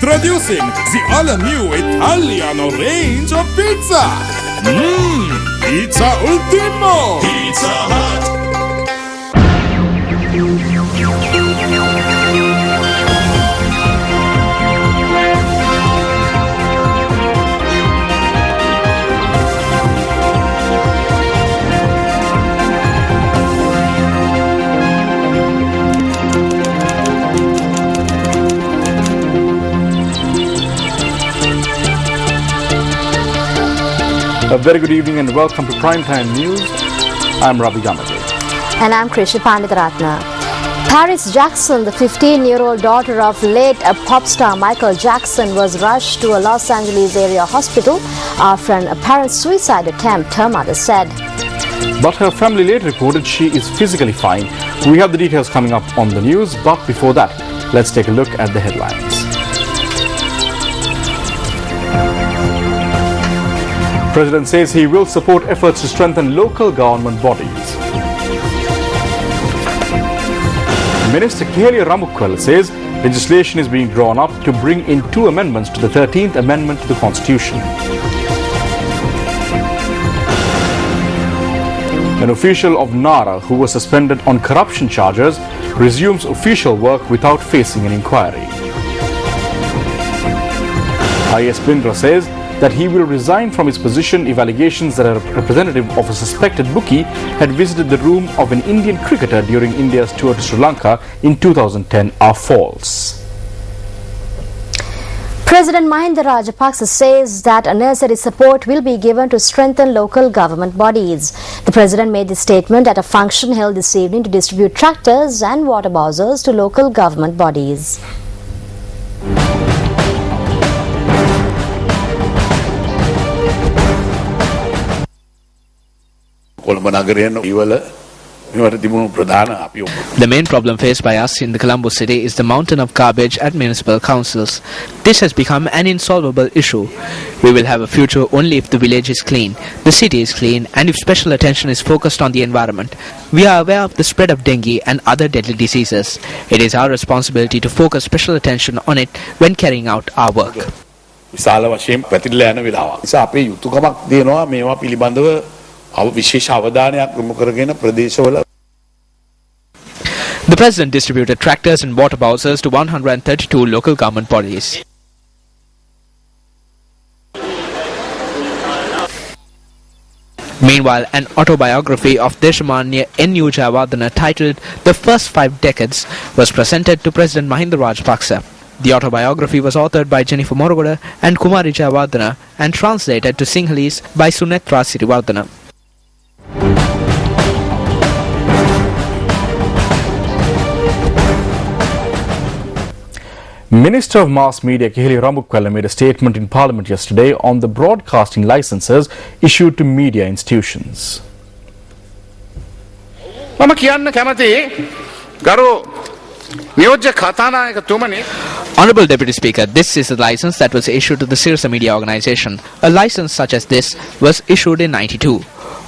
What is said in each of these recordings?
Introducing the all-new Italiano range of pizza. Pizza Ultimo. Pizza Hut. A very good evening and welcome to Primetime News. I'm Ravi Gamade. And I'm Krishna Panditharatna. Paris Jackson, the 15-year-old daughter of late pop star Michael Jackson, was rushed to a Los Angeles area hospital after an apparent suicide attempt, her mother said. But her family later reported she is physically fine. We have the details coming up on the news, but before that, let's take a look at the headlines. President says he will support efforts to strengthen local government bodies. Minister Keheliya Ramukwala says legislation is being drawn up to bring in 2 amendments to the 13th Amendment to the Constitution. An official of Nara who was suspended on corruption charges resumes official work without facing an inquiry. IS Bindra says that he will resign from his position if allegations that a representative of a suspected bookie had visited the room of an Indian cricketer during India's tour to Sri Lanka in 2010 are false. President Mahinda Rajapaksa says that unnecessary support will be given to strengthen local government bodies. The president made this statement at a function held this evening to distribute tractors and water bowsers to local government bodies. The main problem faced by us in the Colombo city is the mountain of garbage at municipal councils. This has become an insolvable issue. We will have a future only if the village is clean, the city is clean, and if special attention is focused on the environment. We are aware of the spread of dengue and other deadly diseases. It is our responsibility to focus special attention on it when carrying out our work. The president distributed tractors and water bowsers to 132 local government bodies. Meanwhile, an autobiography of Deshamanya N.U. Jayawardena titled The First 5 Decades was presented to President Mahinda Rajapaksa. The autobiography was authored by Jennifer Morogoda and Kumari Jayawardena and translated to Sinhalese by Sunetra Siriwardena. Minister of Mass Media Keheliya Ramukwala made a statement in Parliament yesterday on the broadcasting licenses issued to media institutions. Honorable Deputy Speaker, this is a license that was issued to the Sirsa Media Organization. A license such as this was issued in 92.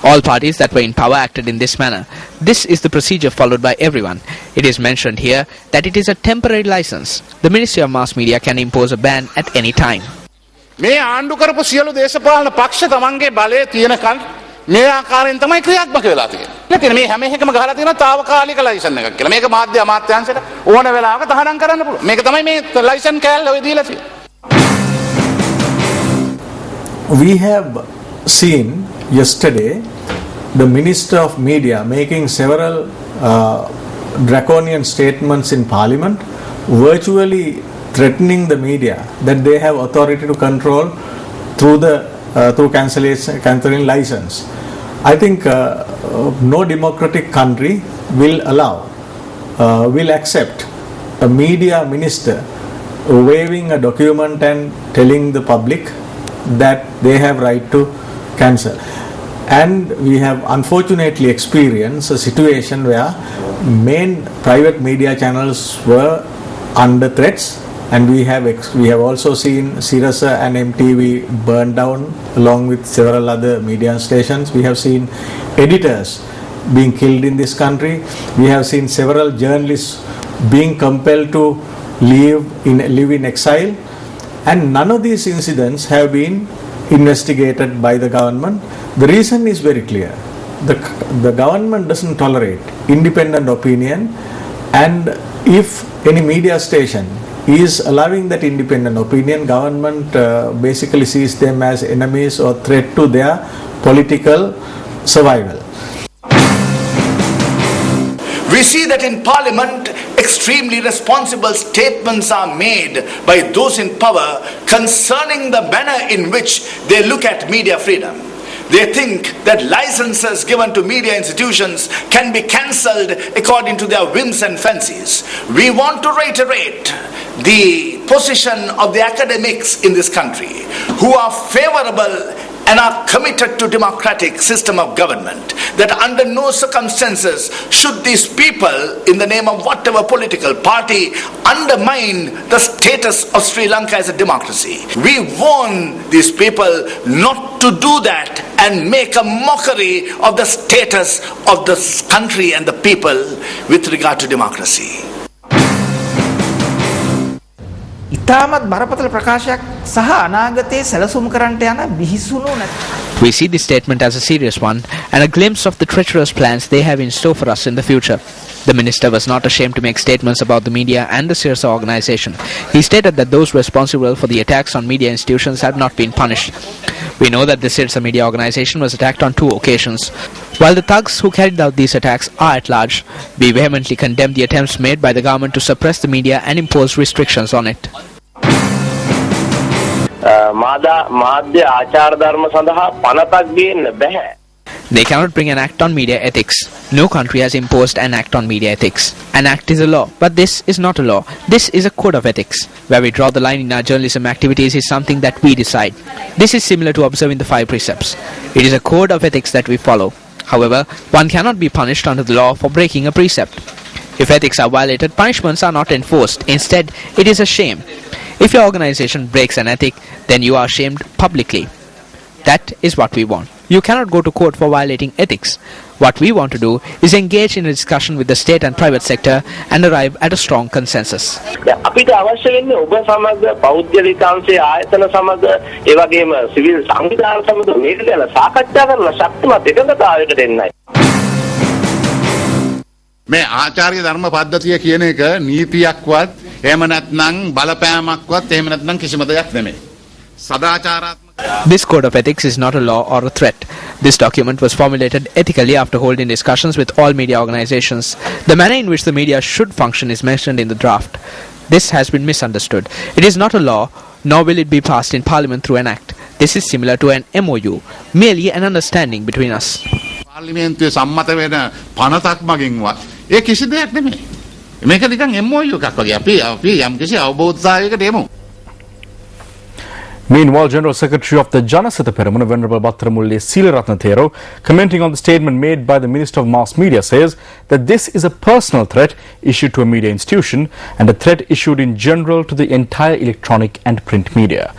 All parties that were in power acted in this manner. This is the procedure followed by everyone. It is mentioned here that it is a temporary license. The Ministry of Mass Media can impose a ban at any time. මේ ආණ්ඩු කරපු සියලු දේශපාලන පක්ෂ තමන්ගේ බලය තියෙනකන් මේ ආකාරයෙන් තමයි ක්‍රියාත්මක වෙලා තියෙන්නේ. මේ හැම එකම ගහලා තියෙනවා తాවකාලික ලයිසන් එකක් කියලා. මේක මාධ්‍ය අමාත්‍යාංශයට ඕන වෙලාවක තහනම් කරන්න පුළුවන්. මේක තමයි මේ ලයිසන් කෑල්ල ඔය දීලා තියෙන්නේ. We have seen yesterday the Minister of Media making several draconian statements in Parliament, virtually threatening the media that they have authority to control through cancelling license. I think no democratic country will accept a media minister waving a document and telling the public that they have right to cancel. And we have unfortunately experienced a situation where main private media channels were under threats, and we have also seen Sirasa and MTV burned down along with several other media stations. We have seen editors being killed in this country. We have seen several journalists being compelled to live in exile. and none of these incidents have been investigated by the government. The reason is very clear. The government doesn't tolerate independent opinion, and if any media station is allowing that independent opinion, government basically sees them as enemies or threat to their political survival. We see that in Parliament, extremely responsible statements are made by those in power concerning the manner in which they look at media freedom. They think that licenses given to media institutions can be cancelled according to their whims and fancies. We want to reiterate the position of the academics in this country who are favorable and are committed to democratic system of government, that under no circumstances should these people, in the name of whatever political party, undermine the status of Sri Lanka as a democracy. We warn these people not to do that and make a mockery of the status of this country and the people with regard to democracy. ඉතාමත් බරපතල ප්‍රකාශයක් සහ අනාගතයේ සැලසුම් කරන්නට යන බිහිසුණු නැති. We see this statement as a serious one and a glimpse of the treacherous plans they have in store for us in the future. The minister was not ashamed to make statements about the media and the Sirsa organization. He stated that those responsible for the attacks on media institutions have not been punished. We know that the Sirsa media organization was attacked on 2 occasions. While the thugs who carried out these attacks are at large, we vehemently condemn the attempts made by the government to suppress the media and impose restrictions on it. They cannot bring an act on media ethics. No country has imposed an act on media ethics. An act is a law, but this is not a law. This is a code of ethics. Where we draw the line in our journalism activities is something that we decide. This is similar to observing the 5 precepts. It is a code of ethics that we follow. However, one cannot be punished under the law for breaking a precept. If ethics are violated, punishments are not enforced. Instead, it is a shame. If your organization breaks an ethic, then you are shamed publicly. That is what we want. You cannot go to court for violating ethics. What we want to do is engage in a discussion with the state and private sector and arrive at a strong consensus. අපිට අවශ්‍ය වෙන්නේ ඔබ සමග පෞද්ගලික අංශයේ ආයතන සමග ඒ වගේම සිවිල් සංවිධාන සමග මේක ගැන සාකච්ඡා කරන ශක්තිමත් එකඟතාවයකට එන්නයි. මේ ආචාර්ය ධර්ම පද්ධතිය කියන එක නීතියක්වත් එහෙම නැත්නම් බලපෑමක්වත් එහෙම නැත්නම් කිසිම දෙයක් නෙමෙයි. සදාචාරාත්මක. This code of ethics is not a law or a threat. This document was formulated ethically after holding discussions with all media organizations. The manner in which the media should function is mentioned in the draft. This has been misunderstood. It is not a law, nor will it be passed in Parliament through an act. This is similar to an MOU, merely an understanding between us. පාර්ලිමේන්තුවේ සම්මත වෙන පනතක් මගින්වත් ඒ කිසි දෙයක් නෙමෙයි. මේක නිකන් MOU එකක් වගේ. අපි යම්කිසි අවබෝධයකට එමු. Meanwhile, General Secretary of the Janasatha Peramuna, Venerable Bhattaramulle Seelaratna Thero, commenting on the statement made by the Minister of Mass Media, says that this is a personal threat issued to a media institution and a threat issued in general to the entire electronic and print media.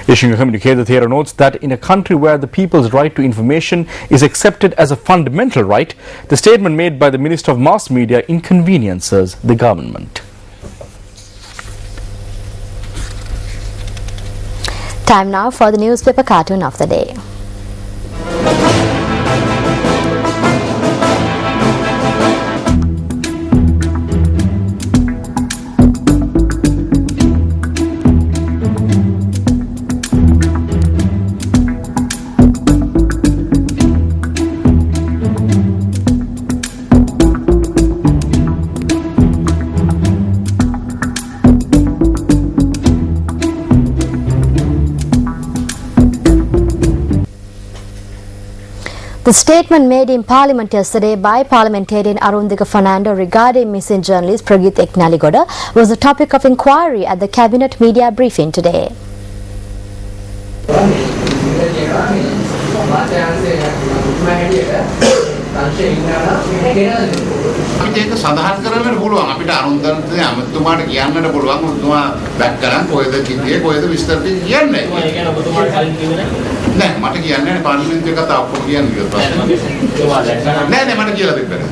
Issuing a communique, the Thero notes that in a country where the people's right to information is accepted as a fundamental right, the statement made by the Minister of Mass Media inconveniences the government. Time now for the newspaper cartoon of the day. The statement made in Parliament yesterday by parliamentarian Arundika Fernando regarding missing journalist Pragit Eknaligoda was the topic of inquiry at the Cabinet media briefing today. අපිට ඒක සඳහන් කරන්න පුළුවන්. අපිට අරුන්දරට අමතුමාට කියන්නට පුළුවන්. ඔබතුමා back කරන් කොහෙද කිව්වේ කොහෙද විස්තර කියන්නේ. ඒ කියන්නේ ඔබතුමාට කලින් කිව්වේ නෑ. මට කියන්නේ පාර්ලිමේන්තුවේ කතා ඔක්කොම කියන්නේ කියලා ප්‍රශ්න. නෑ මට කියලා දෙන්න.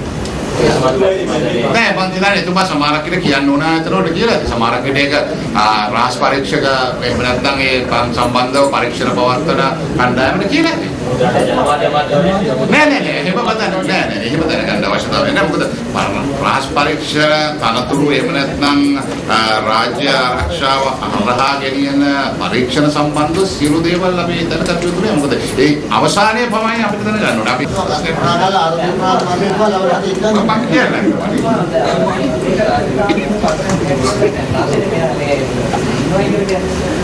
නෑ මං හිතන්නේ එතුමා සමහරක් විට කියන්න ඕන අතරට කියලා. සමහරක් විට ඒක රාජ පරීක්ෂක එහෙම නැත්නම් ඒ සම්බන්ධව පරීක්ෂණ පවත්වන කණ්ඩායමට කියලා. නෑ එහෙම බදන්න නෑ එහෙම දැනගන්න අවශ්‍යතාවය නෑ. මොකද රාජ පරීක්ෂණ තනතුරු එහෙම නැත්නම් රාජ්‍ය ආරක්ෂාව අරහා ගෙනියන පරීක්ෂණ සම්බන්ධ සියලු දේවල් අපි දැනගත යුතුයි. මොකද ඒ අවසානයේ පමණයි අපිට දැනගන්න ඕනේ. අපි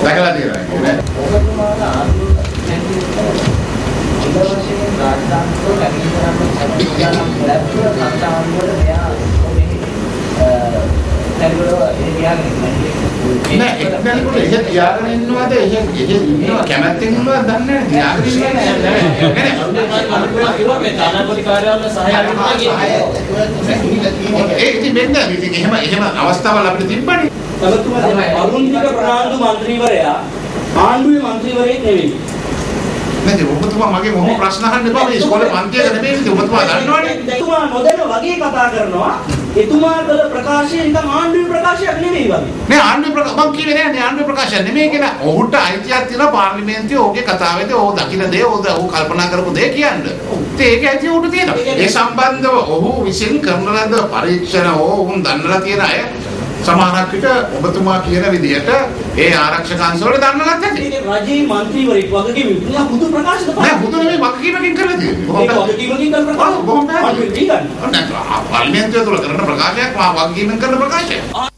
දැකලා තියෙනවා. නෑ එක්කෙනෙකුට එහෙ තියාගෙන ඉන්නවද එහෙ ඉන්නවා කැමැත්තෙන් ඉන්නවද දන්නේ නැහැ. තියාගෙන ඉන්නේ ඒ ඉතින් මෙන්න ඉතින් එහෙම අවස්ථාවල් අපිට තිබ්බනේ. අරුන්තික ප්‍රනාන්දු මන්ත්‍රීවරයා ආණ්ඩුවේ මන්ත්‍රීවරයෙක් නෙවෙයි. නේද ඔබතුමා මගේ මොහොම ප්‍රශ්න අහන්න එපා. මේ ඉස්කෝලේ පන්තියක නෙමෙයි ඉතින් ඔබතුමා දන්නවනේ. එතුමා නොදැන වගේ කතා කරනවා. එතුමා කළ ප්‍රකාශය නිකන් ආණ්ඩුවේ ප්‍රකාශයක් නෙමෙයි වගේ. නෑ ආණ්ඩුවේ මම කිව්වේ නෑ ආණ්ඩුවේ ප්‍රකාශයක් නෙමෙයි කියලා. ඔහුට අයිතියක් තියෙනවා පාර්ලිමේන්තුවේ ඔහුගේ කතාවේදී ඔහු දකින්න දේ ඔහු කල්පනා කරපු දේ කියන්න. ඒක ඇයි ඔහුට තියෙනවා. ඒ සම්බන්ධව ඔහු විසින් කරන ලද පරීක්ෂණ ඔවුන් දන්නලා තියෙන අය සමහරක් විට ඔබතුමා කියන විදිහට ඒ ආරක්ෂක අංශවල දන්නලත් ඇති. ඒක රජයේ මන්ත්‍රීවරයෙක් වගකීම විකුණා බුදු ප්‍රකාශ කරනවා. නෑ බුදු නෙමෙයි වගකීමකින් කරලා තියෙන්නේ. ඒක වගකීමකින් කරන ප්‍රකාශ. බොහොම පැහැදිලි. පාර්ලිමේන්තුවේ පාර්ලිමේන්තුව තුළ කරන ප්‍රකාශයක් වගකීමෙන් කරන ප්‍රකාශයක්.